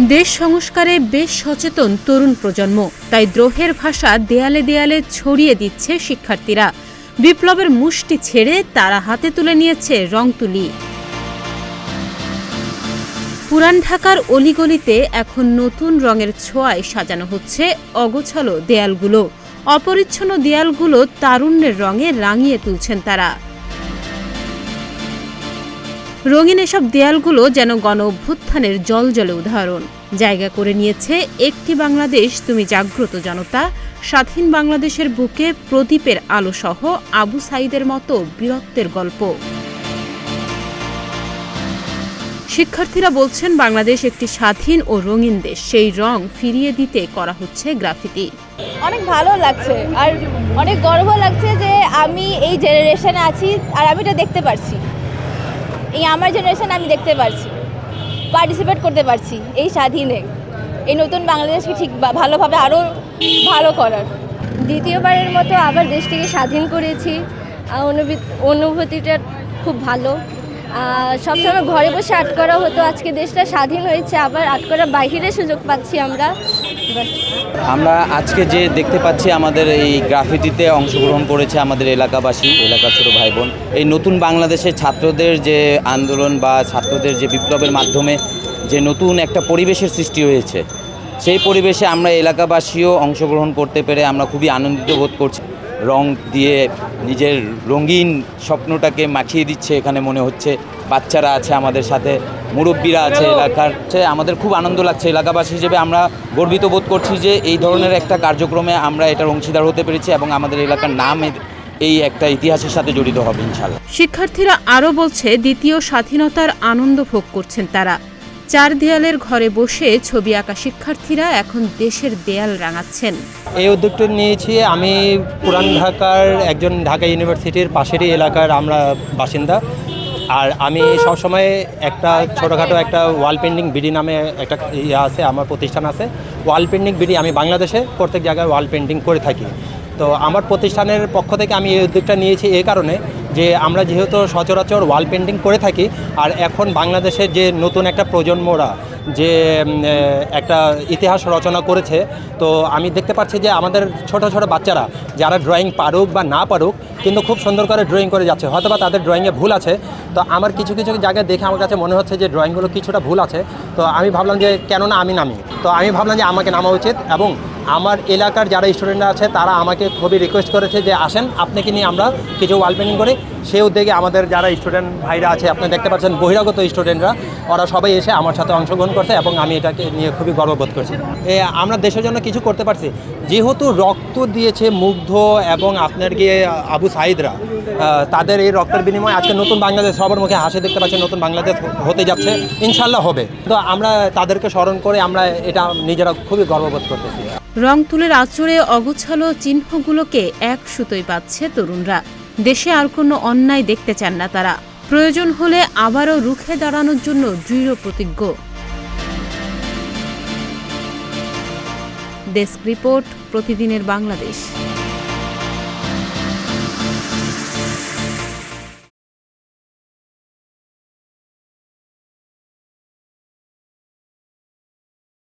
দেশ সংস্কারে বেশ সচেতন তরুণ প্রজন্ম, তাই দ্রোহের ভাষা দেয়ালে দেয়ালে ছড়িয়ে দিচ্ছে শিক্ষার্থীরা। বিপ্লবের মুষ্টি ছেড়ে তারা হাতে তুলে নিয়েছে রং তুলি। পুরান ঢাকার অলিগলিতে এখন নতুন রঙের ছোঁয়ায় সাজানো হচ্ছে অগোছালো দেয়ালগুলো। অপরিচ্ছন্ন দেয়ালগুলো তারুণ্যের রঙে রাঙিয়ে তুলছেন তারা। রঙিন এসব দেয়ালগুলো যেন গণ অভ্যুত্থানের জ্বলজ্বলে উদাহরণ। জায়গা করে নিয়েছে একটি বাংলাদেশ তুমি জাগ্রত জনতা, স্বাধীন বাংলাদেশের বুকে প্রদীপের আলোসহ আবু সাঈদের মতো বীরত্বের গল্প। শিক্ষার্থীরা বলছেন বাংলাদেশ একটি স্বাধীন ও রঙিন দেশ, সেই রং ফিরিয়ে দিতে করা হচ্ছে গ্রাফিতি। অনেক ভালো লাগছে আর অনেক গর্ব লাগছে যে আমি এই জেনারেশনে আছি আর আমি এটা দেখতে পারছি। এই আমার জেনারেশন আমি দেখতে পারছি, পার্টিসিপেট করতে পারছি এই স্বাধীনে, এই নতুন বাংলাদেশকে ঠিক ভালোভাবে আরও ভালো করার। দ্বিতীয়বারের মতো আবার দেশটিকে স্বাধীন করেছি, অনুভূতিটা খুব ভালো। সবসময় ঘরে বসে আটকরা হতো, আজকে দেশটা স্বাধীন হয়েছে, আবার আটকরা বাহিরে সুযোগ পাচ্ছি আমরা আজকে যে দেখতে পাচ্ছি আমাদের এই গ্রাফিতিতে অংশগ্রহণ করেছে আমাদের এলাকাবাসী, এলাকার ছোটো ভাই বোন। এই নতুন বাংলাদেশের ছাত্রদের যে আন্দোলন বা ছাত্রদের যে বিপ্লবের মাধ্যমে যে নতুন একটা পরিবেশের সৃষ্টি হয়েছে, সেই পরিবেশে আমরা এলাকাবাসীও অংশগ্রহণ করতে পেরে আমরা খুবই আনন্দিত বোধ করছি। রং দিয়ে নিজের রঙিন স্বপ্নটাকে মাখিয়ে দিচ্ছে এখানে মনে হচ্ছে। বাচ্চারা আছে আমাদের সাথে, মুরব্বীরা আছে এলাকার। আমাদের খুব আনন্দ লাগছে এলাকাবাসী হিসেবে। আমরা গর্বিত বোধ করছি যে এই ধরনের একটা কার্যক্রমে আমরা এটার অংশীদার হতে পেরেছি এবং আমাদের এলাকার নাম এই একটা ইতিহাসের সাথে জড়িত হবে ইনশাআল্লাহ। শিক্ষার্থীরা আরও বলছে দ্বিতীয় স্বাধীনতার আনন্দ ভোগ করছেন তারা। চার দেয়ালের ঘরে বসে ছবি আঁকা শিক্ষার্থীরা এখন দেশের দেয়াল রাঙাচ্ছেন। এই উদ্যোগটা নিয়েছি আমি পুরান ঢাকার একজন ঢাকা ইউনিভার্সিটির পাশেরই এলাকার আমরা বাসিন্দা। আর আমি সবসময় একটা ছোটোখাটো একটা ওয়াল পেন্টিং বিডি নামে একটা ইয়ে আছে, আমার প্রতিষ্ঠান আছে ওয়াল পেন্টিং বিডি। আমি বাংলাদেশে প্রত্যেক জায়গায় ওয়াল পেন্টিং করে থাকি। তো আমার প্রতিষ্ঠানের পক্ষ থেকে আমি এই উদ্যোগটা নিয়েছি এই কারণে যে আমরা যেহেতু সচরাচর ওয়াল পেন্টিং করে থাকি, আর এখন বাংলাদেশের যে নতুন একটা প্রজন্মরা যে একটা ইতিহাস রচনা করেছে, তো আমি দেখতে পাচ্ছি যে আমাদের ছোট ছোট বাচ্চারা যারা ড্রয়িং পারুক বা না পারুক কিন্তু খুব সুন্দর করে ড্রয়িং করে যাচ্ছে। হয়তো বা তাদের ড্রয়িংয়ে ভুল আছে, তো আমার কিছু কিছু জায়গায় দেখে আমার কাছে মনে হচ্ছে যে ড্রয়িংগুলো কিছুটা ভুল আছে। তো আমি ভাবলাম যে কেননা আমি নামি, তো আমি ভাবলাম যে আমাকে নামা উচিত। এবং আমার এলাকার যারা স্টুডেন্টরা আছে তারা আমাকে খুবই রিকোয়েস্ট করেছে যে আসেন আপনাকে নিয়ে আমরা কিছু ওয়াল পেন্টিং করি। সেই উদ্যোগে আমাদের যারা স্টুডেন্ট ভাইরা আছে, আপনি দেখতে পাচ্ছেন বহিরাগত স্টুডেন্টরা, ওরা সবাই এসে আমার সাথে অংশগ্রহণ করছে এবং আমি এটাকে নিয়ে খুবই গর্ববোধ করছি। আমরা দেশের জন্য কিছু করতে পারছি, যেহেতু রক্ত দিয়েছে মুগ্ধ এবং আপনার গিয়ে আবু সাঈদরা, তাদের এই রক্তের বিনিময়ে আজকে নতুন বাংলাদেশ সবার মুখে হাসি দেখতে পাচ্ছি, নতুন বাংলাদেশ হতে যাচ্ছে, ইনশাল্লাহ হবে। তো আমরা তাদেরকে স্মরণ করে আমরা এটা নিজেরা খুবই গর্ববোধ করতেছি। রং তুলির আঁচড়ে অগোছালো চিহ্নগুলোকে এক সুতোয় পাচ্ছে তরুণরা। দেশে আর কোনো অন্যায় দেখতে চান না তারা। প্রয়োজন হলে আবারও রুখে দাঁড়ানোর জন্য দৃঢ় প্রতিজ্ঞ। ডেস্ক রিপোর্ট, প্রতিদিনের বাংলাদেশ।